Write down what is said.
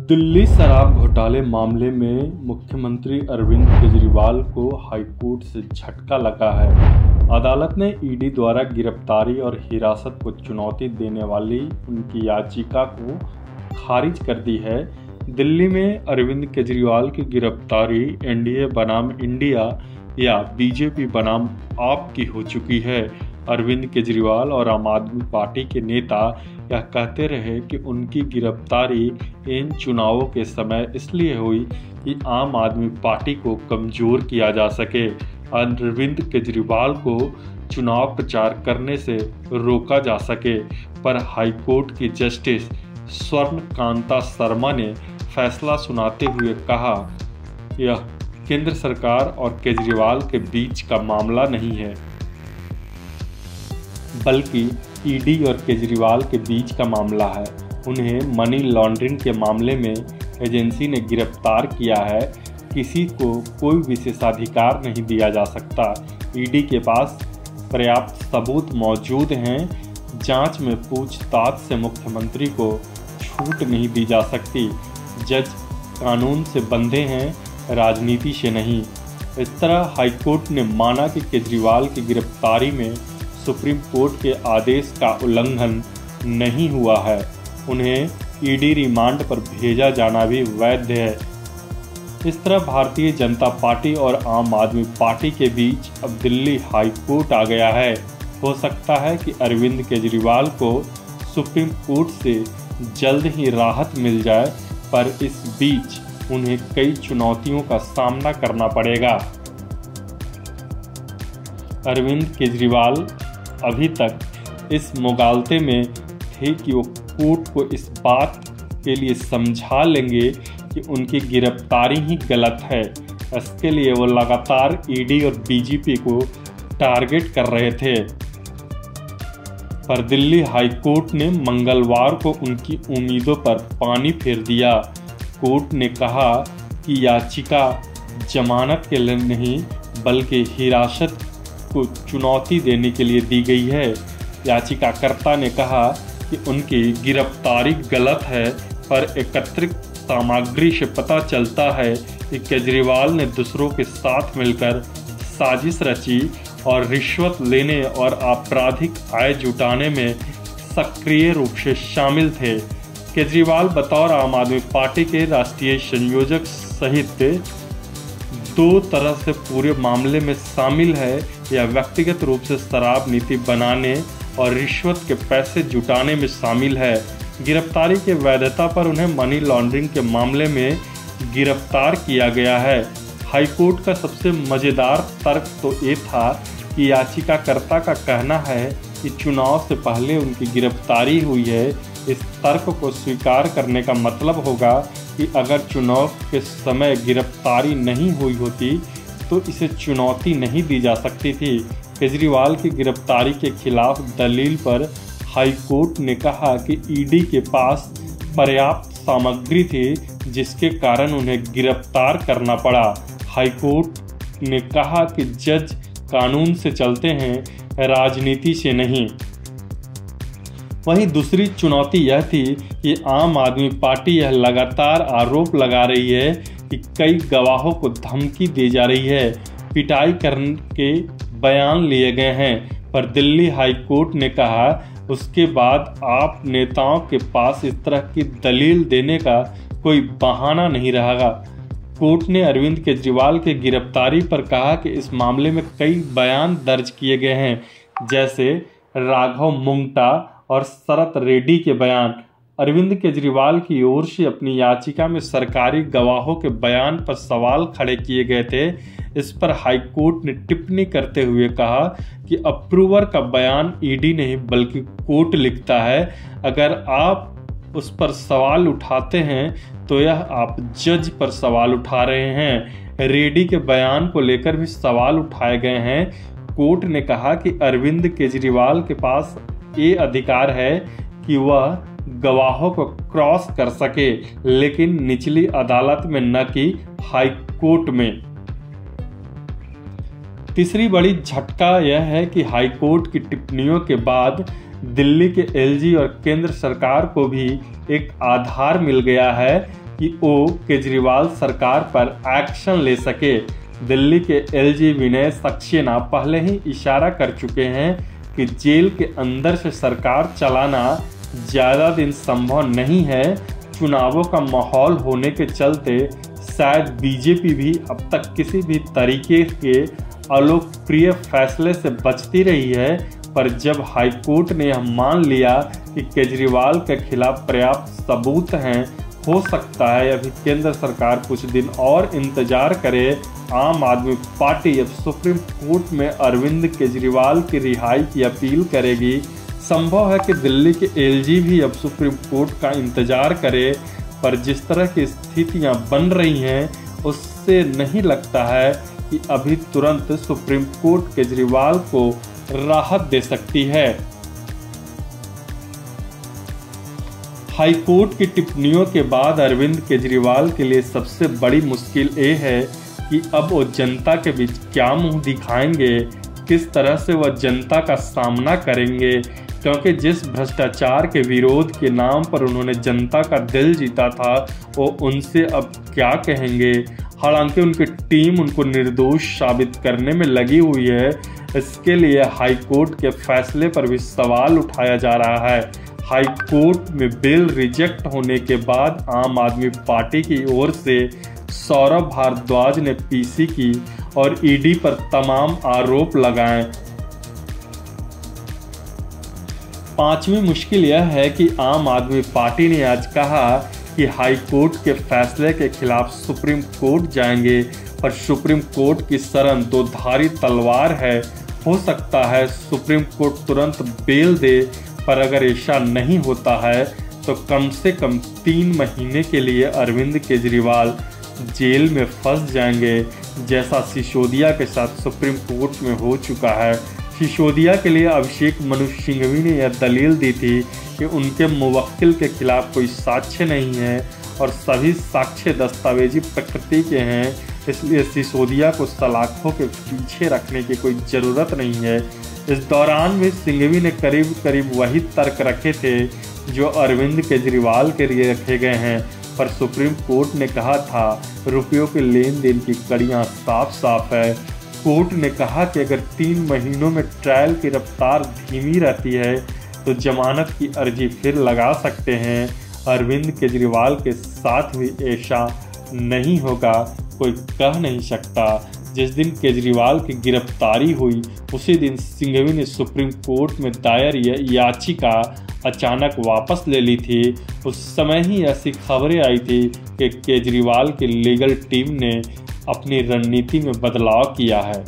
दिल्ली शराब घोटाले मामले में मुख्यमंत्री अरविंद केजरीवाल को हाईकोर्ट से झटका लगा है। अदालत ने ईडी द्वारा गिरफ्तारी और हिरासत को चुनौती देने वाली उनकी याचिका को खारिज कर दी है। दिल्ली में अरविंद केजरीवाल की गिरफ्तारी एनडीए बनाम इंडिया या बीजेपी बनाम आप की हो चुकी है। अरविंद केजरीवाल और आम आदमी पार्टी के नेता यह कहते रहे कि उनकी गिरफ्तारी इन चुनावों के समय इसलिए हुई कि आम आदमी पार्टी को कमजोर किया जा सके। अरविंद केजरीवाल को चुनाव प्रचार करने से रोका जा सके, पर हाईकोर्ट की जस्टिस स्वर्ण कांता शर्मा ने फैसला सुनाते हुए कहा, यह केंद्र सरकार और केजरीवाल के बीच का मामला नहीं है, बल्कि ईडी और केजरीवाल के बीच का मामला है। उन्हें मनी लॉन्ड्रिंग के मामले में एजेंसी ने गिरफ्तार किया है। किसी को कोई विशेषाधिकार नहीं दिया जा सकता। ईडी के पास पर्याप्त सबूत मौजूद हैं। जांच में पूछताछ से मुख्यमंत्री को छूट नहीं दी जा सकती। जज कानून से बंधे हैं, राजनीति से नहीं। इस तरह हाईकोर्ट ने माना कि केजरीवाल की गिरफ्तारी में सुप्रीम कोर्ट के आदेश का उल्लंघन नहीं हुआ है। उन्हें ईडी रिमांड पर भेजा जाना भी वैध है। इस तरह भारतीय जनता पार्टी और आम आदमी पार्टी के बीच अब दिल्ली हाई कोर्ट आ गया है। हो सकता है कि अरविंद केजरीवाल को सुप्रीम कोर्ट से जल्द ही राहत मिल जाए, पर इस बीच उन्हें कई चुनौतियों का सामना करना पड़ेगा। अरविंद केजरीवाल अभी तक इस मुगालते में थे कि वो कोर्ट को इस बात के लिए समझा लेंगे कि उनकी गिरफ्तारी ही गलत है। इसके लिए वो लगातार ईडी और बीजेपी को टारगेट कर रहे थे, पर दिल्ली हाई कोर्ट ने मंगलवार को उनकी उम्मीदों पर पानी फेर दिया। कोर्ट ने कहा कि याचिका जमानत के लिए नहीं बल्कि हिरासत को चुनौती देने के लिए दी गई है। याचिकाकर्ता ने कहा कि उनकी गिरफ्तारी गलत है, पर एकत्रित सामग्री से पता चलता है कि केजरीवाल ने दूसरों के साथ मिलकर साजिश रची और रिश्वत लेने और आपराधिक आय जुटाने में सक्रिय रूप से शामिल थे। केजरीवाल बतौर आम आदमी पार्टी के राष्ट्रीय संयोजक सहित दो तरह से पूरे मामले में शामिल है, या व्यक्तिगत रूप से शराब नीति बनाने और रिश्वत के पैसे जुटाने में शामिल है। गिरफ्तारी के वैधता पर उन्हें मनी लॉन्ड्रिंग के मामले में गिरफ्तार किया गया है। हाईकोर्ट का सबसे मज़ेदार तर्क तो ये था कि याचिकाकर्ता का कहना है कि चुनाव से पहले उनकी गिरफ्तारी हुई है। इस तर्क को स्वीकार करने का मतलब होगा कि अगर चुनाव के समय गिरफ्तारी नहीं हुई होती तो इसे चुनौती नहीं दी जा सकती थी। केजरीवाल की गिरफ्तारी के खिलाफ दलील पर हाईकोर्ट ने कहा कि ईडी के पास पर्याप्त सामग्री थी, जिसके कारण उन्हें गिरफ्तार करना पड़ा। हाईकोर्ट ने कहा कि जज कानून से चलते हैं, राजनीति से नहीं। वहीं दूसरी चुनौती यह थी कि आम आदमी पार्टी यह लगातार आरोप लगा रही है कि कई गवाहों को धमकी दी जा रही है, पिटाई करने के बयान लिए गए हैं, पर दिल्ली हाई कोर्ट ने कहा उसके बाद आप नेताओं के पास इस तरह की दलील देने का कोई बहाना नहीं रहेगा। कोर्ट ने अरविंद केजरीवाल की गिरफ्तारी पर कहा कि इस मामले में कई बयान दर्ज किए गए हैं, जैसे राघव मुंगटा और शरत रेड्डी के बयान। अरविंद केजरीवाल की ओर से अपनी याचिका में सरकारी गवाहों के बयान पर सवाल खड़े किए गए थे। इस पर हाईकोर्ट ने टिप्पणी करते हुए कहा कि अप्रूवर का बयान ईडी नहीं बल्कि कोर्ट लिखता है। अगर आप उस पर सवाल उठाते हैं तो यह आप जज पर सवाल उठा रहे हैं। रेड्डी के बयान को लेकर भी सवाल उठाए गए हैं। कोर्ट ने कहा कि अरविंद केजरीवाल के पास ये अधिकार है कि वह गवाहों को क्रॉस कर सके, लेकिन निचली अदालत में न कि हाई कोर्ट में। तीसरी बड़ी झटका यह है कि हाई कोर्ट की टिप्पणियों के बाद दिल्ली के एलजी और केंद्र सरकार को भी एक आधार मिल गया है कि वो केजरीवाल सरकार पर एक्शन ले सके। दिल्ली के एलजी विनय सक्सेना पहले ही इशारा कर चुके हैं कि जेल के अंदर से सरकार चलाना ज़्यादा दिन संभव नहीं है। चुनावों का माहौल होने के चलते शायद बीजेपी भी अब तक किसी भी तरीके के अलोकप्रिय फैसले से बचती रही है, पर जब हाईकोर्ट ने यह मान लिया कि केजरीवाल के खिलाफ पर्याप्त सबूत हैं, हो सकता है अभी केंद्र सरकार कुछ दिन और इंतजार करे। आम आदमी पार्टी अब सुप्रीम कोर्ट में अरविंद केजरीवाल की रिहाई की अपील करेगी। संभव है कि दिल्ली के एलजी भी अब सुप्रीम कोर्ट का इंतजार करे, पर जिस तरह की स्थितियां बन रही हैं उससे नहीं लगता है कि अभी तुरंत सुप्रीम कोर्ट केजरीवाल को राहत दे सकती है। हाईकोर्ट की टिप्पणियों के बाद अरविंद केजरीवाल के लिए सबसे बड़ी मुश्किल ये है कि अब वो जनता के बीच क्या मुंह दिखाएंगे, किस तरह से वह जनता का सामना करेंगे, क्योंकि जिस भ्रष्टाचार के विरोध के नाम पर उन्होंने जनता का दिल जीता था वो उनसे अब क्या कहेंगे। हालांकि उनकी टीम उनको निर्दोष साबित करने में लगी हुई है, इसके लिए हाईकोर्ट के फैसले पर भी सवाल उठाया जा रहा है। हाईकोर्ट में बिल रिजेक्ट होने के बाद आम आदमी पार्टी की ओर से सौरभ भारद्वाज ने पीसी की और ईडी पर तमाम आरोप लगाए। पांचवी मुश्किल यह है कि आम आदमी पार्टी ने आज कहा कि हाईकोर्ट के फैसले के खिलाफ सुप्रीम कोर्ट जाएंगे, पर सुप्रीम कोर्ट की शरण दो धारी तलवार है। हो सकता है सुप्रीम कोर्ट तुरंत बेल दे, पर अगर ऐसा नहीं होता है तो कम से कम 3 महीने के लिए अरविंद केजरीवाल जेल में फंस जाएंगे, जैसा सिसोदिया के साथ सुप्रीम कोर्ट में हो चुका है। सिसोदिया के लिए अभिषेक मनु सिंघवी ने यह दलील दी थी कि उनके मुवक्किल के खिलाफ कोई साक्ष्य नहीं है और सभी साक्ष्य दस्तावेजी प्रकृति के हैं, इसलिए सिसोदिया को सलाखों के पीछे रखने की कोई ज़रूरत नहीं है। इस दौरान भी सिंघवी ने करीब करीब वही तर्क रखे थे जो अरविंद केजरीवाल के लिए रखे गए हैं, पर सुप्रीम कोर्ट ने कहा था रुपयों के लेन देन की कड़ियाँ साफ साफ है। कोर्ट ने कहा कि अगर 3 महीनों में ट्रायल की रफ्तार धीमी रहती है तो जमानत की अर्जी फिर लगा सकते हैं। अरविंद केजरीवाल के साथ भी ऐसा नहीं होगा, कोई कह नहीं सकता। जिस दिन केजरीवाल की गिरफ्तारी हुई उसी दिन सिंघवी ने सुप्रीम कोर्ट में दायर याचिका अचानक वापस ले ली थी। उस समय ही ऐसी खबरें आई थी कि केजरीवाल की लीगल टीम ने अपनी रणनीति में बदलाव किया है।